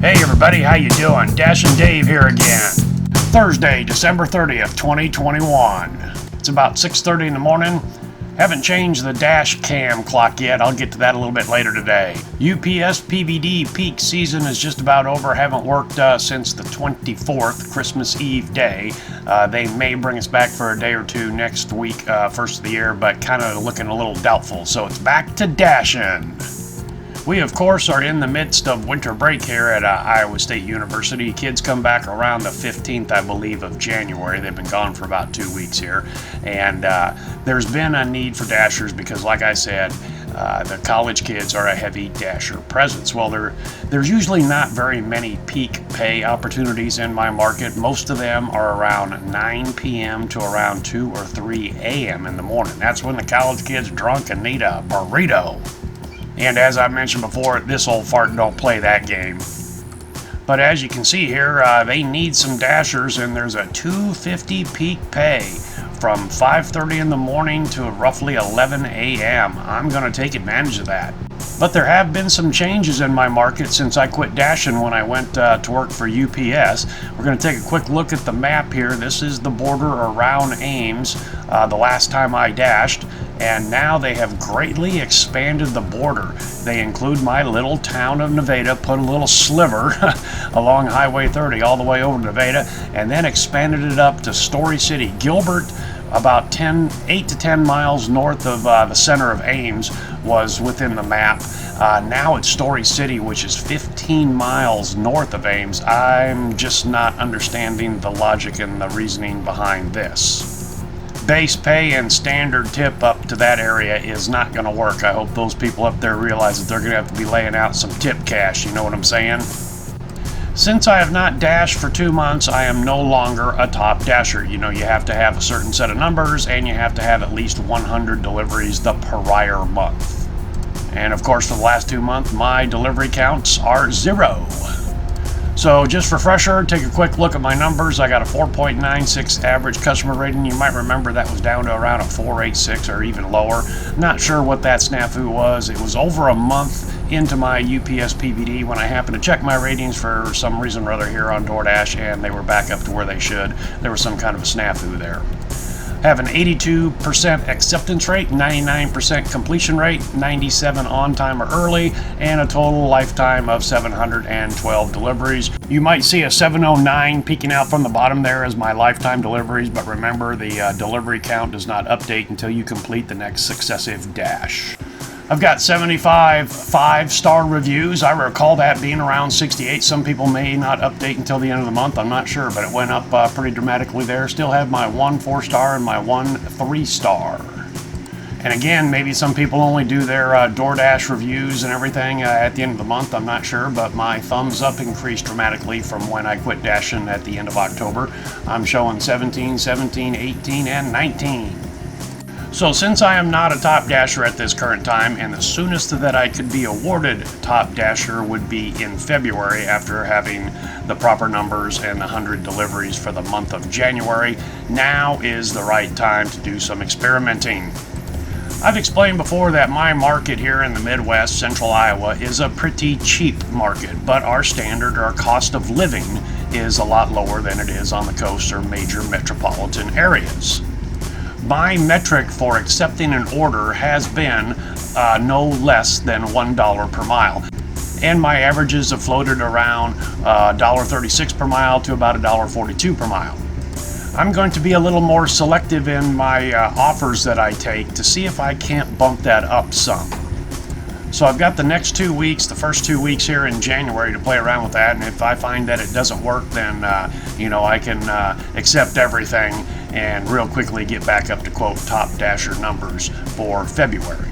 Hey everybody, how you doing? Dash and Dave here again. Thursday, December 30th, 2021. It's about 6:30 in the morning. Haven't changed the dash cam clock yet. I'll get to that a little bit later today. UPS PVD peak season is just about over. Haven't worked since the 24th, Christmas Eve day. They may bring us back for a day or two next week, first of the year, but kind of looking a little doubtful. So it's back to dashing. We, of course, are in the midst of winter break here at Iowa State University. Kids come back around the 15th, I believe, of January. They've been gone for about 2 weeks here. And there's been a need for dashers because, like I said, the college kids are a heavy dasher presence. Well, there's usually not very many peak pay opportunities in my market. Most of them are around 9 p.m. to around 2 or 3 a.m. in the morning. That's when the college kids are drunk and need a burrito. And as I mentioned before, this old fart don't play that game. But as you can see here, they need some dashers, and there's a $2.50 peak pay from 5:30 in the morning to roughly 11 a.m. I'm going to take advantage of that. But there have been some changes in my market since I quit dashing when I went to work for UPS. We're going to take a quick look at the map here. This is the border around Ames, the last time I dashed. And now they have greatly expanded the border. They include my little town of Nevada, put a little sliver along Highway 30 all the way over to Nevada, and then expanded it up to Story City. Gilbert, about 8 to 10 miles north of the center of Ames, was within the map. Now it's Story City, which is 15 miles north of Ames. I'm just not understanding the logic and the reasoning behind this. Base pay and standard tip up to that area is not going to work. I hope those people up there realize that they're going to have to be laying out some tip cash, you know what I'm saying? Since I have not dashed for 2 months, I am no longer a top dasher. You know, you have to have a certain set of numbers and you have to have at least 100 deliveries the prior month. And of course, for the last 2 months, my delivery counts are 0. So just for refresher, take a quick look at my numbers. I got a 4.96 average customer rating. You might remember that was down to around a 4.86 or even lower. Not sure what that snafu was. It was over a month into my UPS PVD when I happened to check my ratings for some reason or other here on Doordash, and they were back up to where they should. There was some kind of a snafu there. Have an 82% acceptance rate, 99% completion rate, 97 on time or early, and a total lifetime of 712 deliveries. You might see a 709 peeking out from the bottom there as my lifetime deliveries, but remember the delivery count does not update until you complete the next successive dash. I've got 75 5-star reviews. I recall that being around 68. Some people may not update until the end of the month. I'm not sure, but it went up pretty dramatically there. Still have my 1 4-star and my 1 3-star. And again, maybe some people only do their DoorDash reviews and everything at the end of the month. I'm not sure, but my thumbs up increased dramatically from when I quit dashing at the end of October. I'm showing 17, 17, 18, and 19. So since I am not a top dasher at this current time, and the soonest that I could be awarded top dasher would be in February after having the proper numbers and 100 deliveries for the month of January, now is the right time to do some experimenting. I've explained before that my market here in the Midwest, Central Iowa, is a pretty cheap market, but our standard, our cost of living, is a lot lower than it is on the coast or major metropolitan areas. My metric for accepting an order has been no less than $1 per mile. And my averages have floated around $1.36 per mile to about $1.42 per mile. I'm going to be a little more selective in my offers that I take to see if I can't bump that up some. So I've got the next 2 weeks, the first 2 weeks here in January to play around with that, and if I find that it doesn't work, then I can accept everything and real quickly get back up to quote top dasher numbers for February.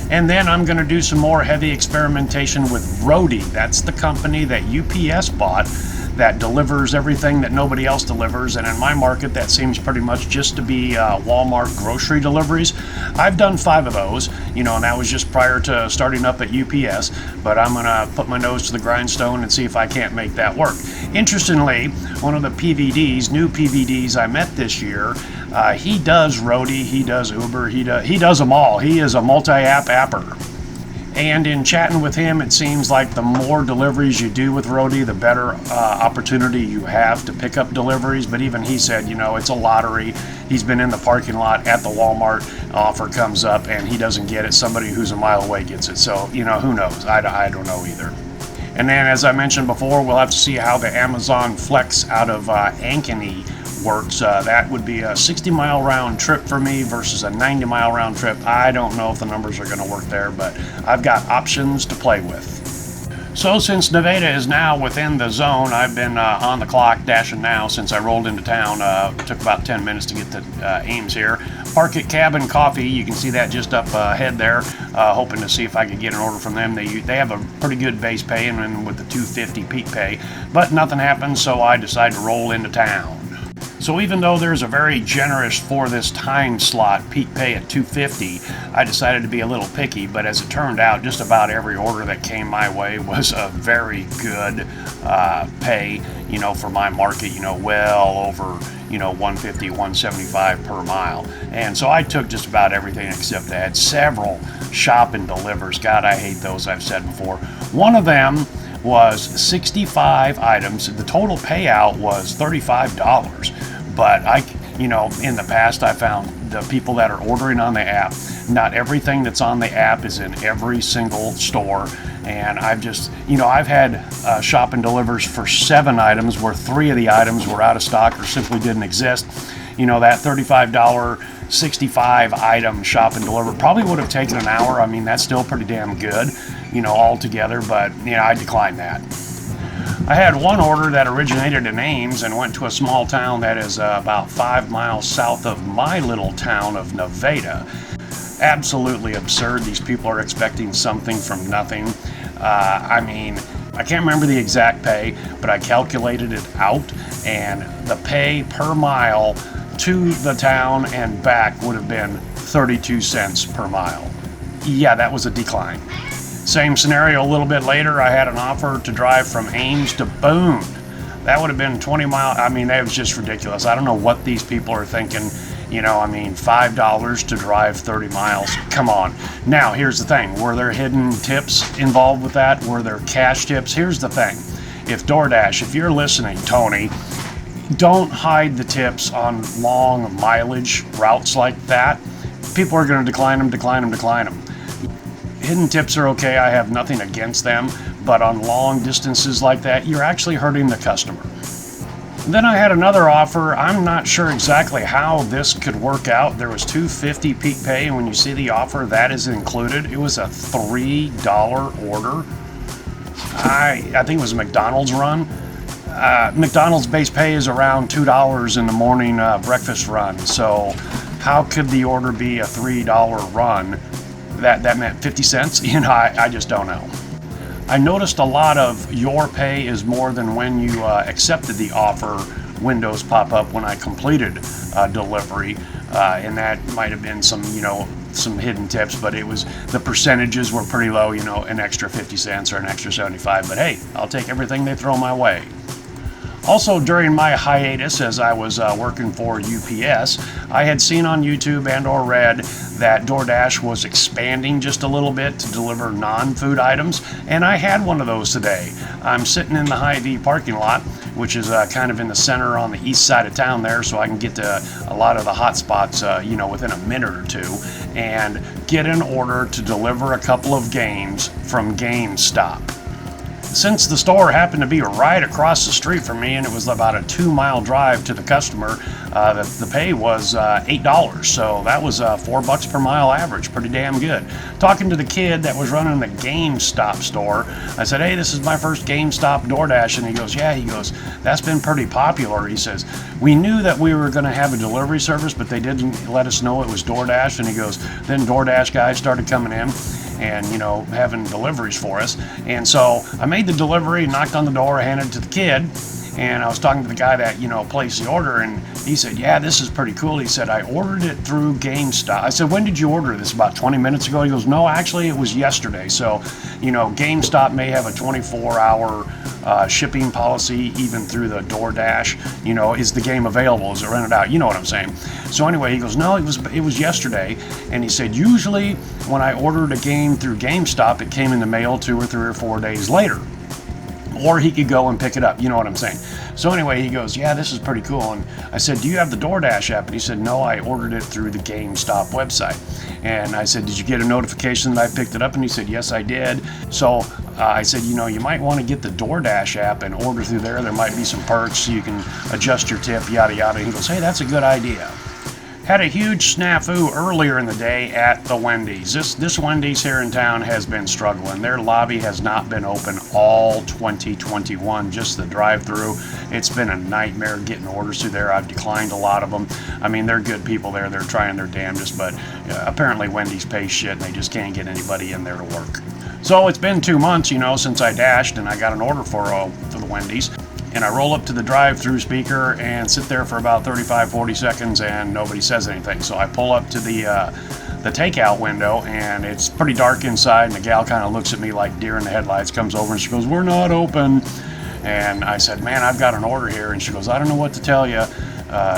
And then I'm going to do some more heavy experimentation with Roadie. That's the company that UPS bought that delivers everything that nobody else delivers, and in my market that seems pretty much just to be Walmart grocery deliveries. I've done 5 of those, and that was just prior to starting up at UPS, but I'm gonna put my nose to the grindstone and see if I can't make that work. Interestingly, one of the new PVDs I met this year, he does Roadie, he does Uber, he does them all. He is a multi-app apper. And in chatting with him, it seems like the more deliveries you do with Roadie, the better opportunity you have to pick up deliveries. But even he said, you know, it's a lottery. He's been in the parking lot at the Walmart, offer comes up and he doesn't get it. Somebody who's a mile away gets it. So, you know, who knows? I don't know either. And then, as I mentioned before, we'll have to see how the Amazon Flex out of Ankeny works. That would be a 60-mile round trip for me versus a 90-mile round trip. I don't know if the numbers are going to work there, but I've got options to play with. So since Nevada is now within the zone, I've been on the clock dashing now since I rolled into town. It took about 10 minutes to get to Ames here. Park at Cabin Coffee, you can see that just up ahead there. Hoping to see if I could get an order from them. They have a pretty good base pay and with the $2.50 peak pay, but nothing happened, so I decided to roll into town. So even though there's a very generous for this time slot peak pay at $2.50, I decided to be a little picky, but as it turned out, just about every order that came my way was a very good pay, you know, for my market, you know, well over, you know, $150, $175 per mile. And so I took just about everything except I had several shop and delivers. God, I hate those, I've said before. One of them was 65 items. The total payout was $35. But you know, in the past I found the people that are ordering on the app, not everything that's on the app is in every single store. And I've just, you know, I've had shop and delivers for 7 items where 3 of the items were out of stock or simply didn't exist. You know, that $35 65 item shop and deliver probably would have taken an hour. I mean, that's still pretty damn good, you know, altogether, but you know, I declined that. I had one order that originated in Ames and went to a small town that is about 5 miles south of my little town of Nevada. Absolutely absurd. These people are expecting something from nothing. I mean, I can't remember the exact pay, but I calculated it out, and the pay per mile to the town and back would have been 32 cents per mile. Yeah, that was a decline. Same scenario a little bit later. I had an offer to drive from Ames to Boone. That would have been 20 miles. I mean, that was just ridiculous. I don't know what these people are thinking. You know, I mean, $5 to drive 30 miles. Come on. Now, here's the thing. Were there hidden tips involved with that? Were there cash tips? Here's the thing. If DoorDash, if you're listening, Tony, don't hide the tips on long mileage routes like that. People are going to decline them. Hidden tips are okay. I have nothing against them. But on long distances like that, you're actually hurting the customer. Then I had another offer. I'm not sure exactly how this could work out. There was $2.50 peak pay, and when you see the offer, that is included. It was a $3 order. I think it was a McDonald's run. McDonald's base pay is around $2 in the morning breakfast run. So how could the order be a $3 run? That meant 50 cents? You know, I just don't know. I noticed a lot of your pay is more than when you accepted the offer windows pop up when I completed delivery, and that might have been some, you know, some hidden tips, but it was, the percentages were pretty low, you know, an extra 50 cents or an extra 75, but hey, I'll take everything they throw my way. Also, during my hiatus as I was working for UPS, I had seen on YouTube and or read that DoorDash was expanding just a little bit to deliver non-food items, and I had one of those today. I'm sitting in the Hy-Vee parking lot, which is kind of in the center on the east side of town there, so I can get to a lot of the hot spots, you know, within a minute or two, and get an order to deliver a couple of games from GameStop. Since the store happened to be right across the street from me and it was about a 2-mile drive to the customer, the pay was $8. So that was $4 per mile average, pretty damn good. Talking to the kid that was running the GameStop store, I said, hey, this is my first GameStop DoorDash. And he goes, yeah, that's been pretty popular. He says, we knew that we were going to have a delivery service, but they didn't let us know it was DoorDash. And he goes, then DoorDash guys started coming in and, you know, having deliveries for us. And so I made the delivery, knocked on the door, handed it to the kid, And I was talking to the guy that, placed the order, and he said, yeah, this is pretty cool. He said, I ordered it through GameStop. I said, when did you order this? About 20 minutes ago? He goes, no, actually it was yesterday. So, GameStop may have a 24-hour shipping policy even through the Doordash. Is the game available? Is it rented out? You know what I'm saying? So anyway, he goes, no, it was yesterday. And he said, usually when I ordered a game through GameStop, it came in the mail 2 or 3 or 4 days later. Or he could go and pick it up, you know what I'm saying? So anyway, he goes, yeah, this is pretty cool. And I said, do you have the DoorDash app? And he said, no, I ordered it through the GameStop website. And I said, did you get a notification that I picked it up? And he said, yes, I did. So I said, you might want to get the DoorDash app and order through there. There might be some perks so you can adjust your tip, yada, yada. And he goes, hey, that's a good idea. Had a huge snafu earlier in the day at the Wendy's. This Wendy's here in town has been struggling. Their lobby has not been open all 2021, just the drive-through. It's been a nightmare getting orders through there. I've declined a lot of them. I mean, they're good people there. They're trying their damnedest, but apparently Wendy's pays shit and they just can't get anybody in there to work. So it's been 2 months, since I dashed and I got an order for the Wendy's. And I roll up to the drive-through speaker and sit there for about 35-40 seconds and nobody says anything. So I pull up to the takeout window and it's pretty dark inside, and the gal kind of looks at me like deer in the headlights, comes over and she goes, we're not open. And I said, man, I've got an order here. And she goes, I don't know what to tell you.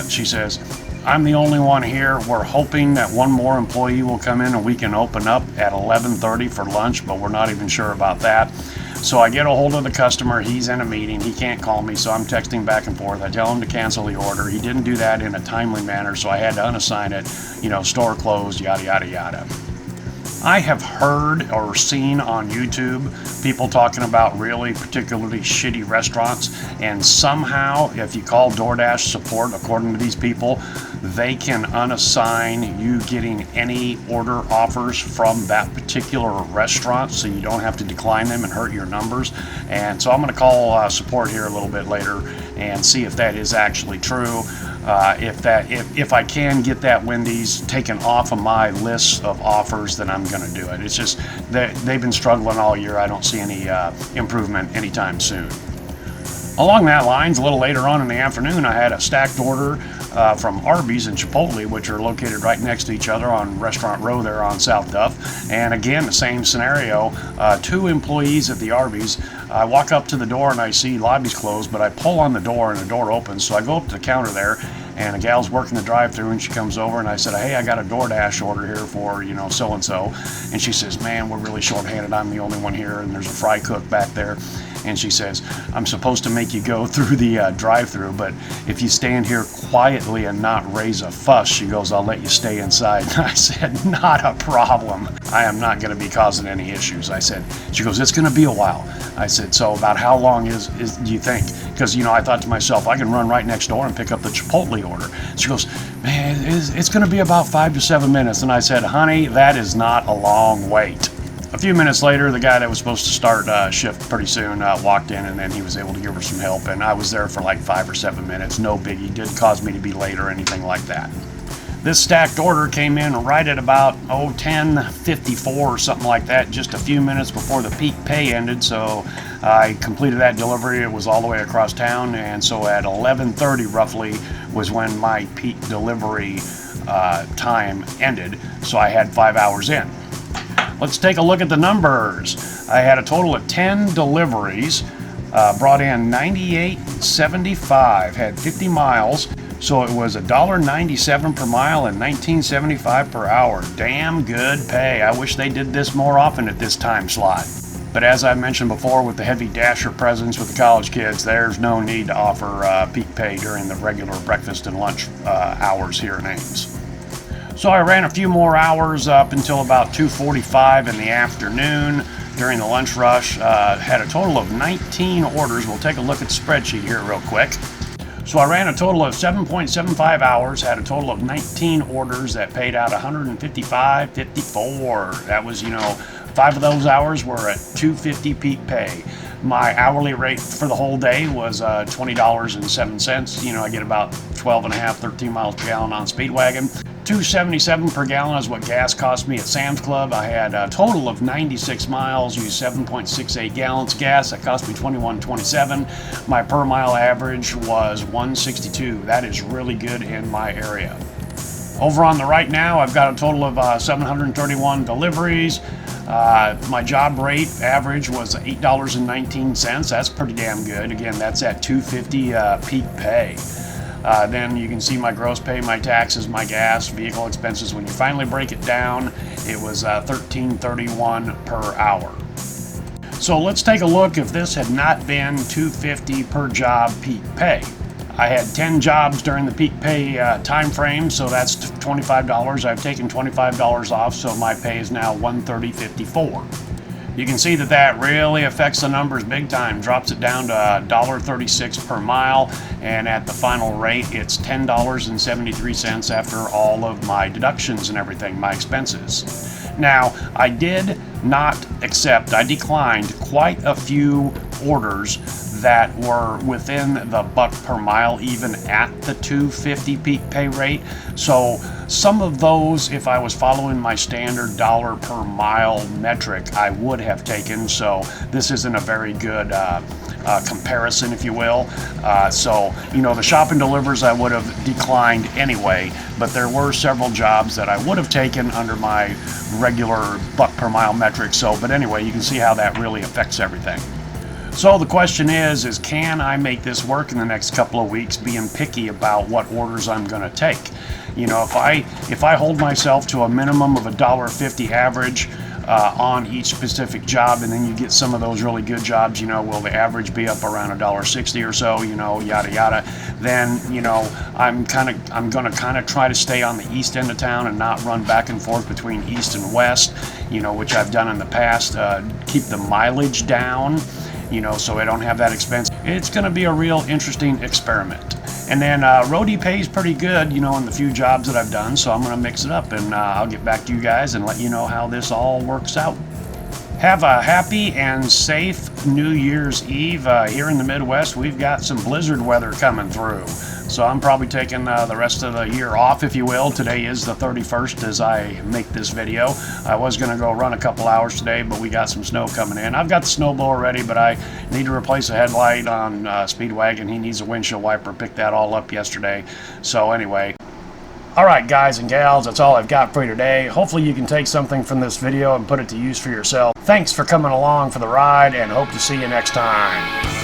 She says, I'm the only one here. We're hoping that one more employee will come in and we can open up at 11:30 for lunch, but we're not even sure about that. So I get a hold of the customer. He's in a meeting. He can't call me, so I'm texting back and forth. I tell him to cancel the order. He didn't do that in a timely manner, so I had to unassign it. Store closed, yada, yada, yada. I have heard or seen on YouTube people talking about really particularly shitty restaurants, and somehow if you call DoorDash support, according to these people, they can unassign you getting any order offers from that particular restaurant, so you don't have to decline them and hurt your numbers. And so I'm going to call support here a little bit later and see if that is actually true. If I can get that Wendy's taken off of my list of offers, then I'm going to do it. It's just they've been struggling all year. I don't see any improvement anytime soon. Along that lines, a little later on in the afternoon, I had a stacked order from Arby's and Chipotle, which are located right next to each other on Restaurant Row there on South Duff. And again, the same scenario, 2 employees at the Arby's. I walk up to the door and I see lobby's closed, but I pull on the door and the door opens. So I go up to the counter there, and a gal's working the drive-thru, and she comes over and I said, hey, I got a DoorDash order here for, so-and-so. And she says, man, we're really short-handed. I'm the only one here, and there's a fry cook back there. And she says, I'm supposed to make you go through the drive-thru, but if you stand here quietly and not raise a fuss, she goes, I'll let you stay inside. And I said, not a problem. I am not going to be causing any issues. I said, she goes, it's going to be a while. I said, so about how long do you think? Because, I thought to myself, I can run right next door and pick up the Chipotle order. She goes, man, it's going to be about 5 to 7 minutes. And I said, honey, that is not a long wait. A few minutes later, the guy that was supposed to start shift pretty soon walked in, and then he was able to give her some help. And I was there for like 5 or 7 minutes. No biggie. Didn't cause me to be late or anything like that. This stacked order came in right at about 10:54 or something like that, just a few minutes before the peak pay ended. So I completed that delivery. It was all the way across town, and so at 11:30 roughly was when my peak delivery time ended. So I had 5 hours in. Let's take a look at the numbers. I had a total of 10 deliveries, brought in $98.75, had 50 miles, so it was $1.97 per mile and $19.75 per hour. Damn good pay. I wish they did this more often at this time slot. But as I mentioned before, with the heavy dasher presence with the college kids, there's no need to offer peak pay during the regular breakfast and lunch hours here in Ames. So I ran a few more hours up until about 2:45 in the afternoon during the lunch rush. Had a total of 19 orders. We'll take a look at the spreadsheet here real quick. So I ran a total of 7.75 hours, had a total of 19 orders that paid out $155.54. That was, 5 of those hours were at $2.50 peak pay. My hourly rate for the whole day was $20.07. I get about 12 and a half, 13 miles per gallon on Speedwagon. $2.77 per gallon is what gas cost me at Sam's Club. I had a total of 96 miles, used 7.68 gallons of gas. That cost me $21.27. My per mile average was $1.62. That is really good in my area. Over on the right now, I've got a total of 731 deliveries. My job rate average was $8.19. That's pretty damn good. Again, that's at $2.50 peak pay. Then you can see my gross pay, my taxes, my gas, vehicle expenses. When you finally break it down, it was $13.31 per hour. So let's take a look if this had not been $2.50 per job peak pay. I had 10 jobs during the peak pay time frame, so that's $25. I've taken $25 off, so my pay is now $130.54. You can see that that really affects the numbers big time, drops it down to $1.36 per mile, and at the final rate, it's $10.73 after all of my deductions and everything, my expenses. Now, I did not accept, I declined quite a few orders that were within the buck per mile, even at the $2.50 peak pay rate. So some of those, if I was following my standard dollar per mile metric, I would have taken. So this isn't a very good comparison, if you will. So, you know, the shop and delivers I would have declined anyway, but there were several jobs that I would have taken under my regular buck per mile metric. So, but anyway, you can see how that really affects everything. So the question is can I make this work in the next couple of weeks, being picky about what orders I'm going to take? You know, if I hold myself to a minimum of $1.50 average on each specific job, and then you get some of those really good jobs, you know, will the average be up around $1.60 or so, you know, yada yada, then, you know, I'm going to kind of try to stay on the east end of town and not run back and forth between east and west, you know, which I've done in the past. Keep the mileage down, you know, so I don't have that expense. It's going to be a real interesting experiment. And then roadie pays pretty good, you know, in the few jobs that I've done, so I'm going to mix it up, and I'll get back to you guys and let you know how this all works out. Have a happy and safe New Year's Eve. Here in the Midwest, we've got some blizzard weather coming through. So I'm probably taking the rest of the year off, if you will. Today is the 31st as I make this video. I was going to go run a couple hours today, but we got some snow coming in. I've got the snowblower ready, but I need to replace a headlight on Speedwagon. He needs a windshield wiper. Picked that all up yesterday. So anyway. Alright guys and gals, that's all I've got for you today. Hopefully you can take something from this video and put it to use for yourself. Thanks for coming along for the ride, and hope to see you next time.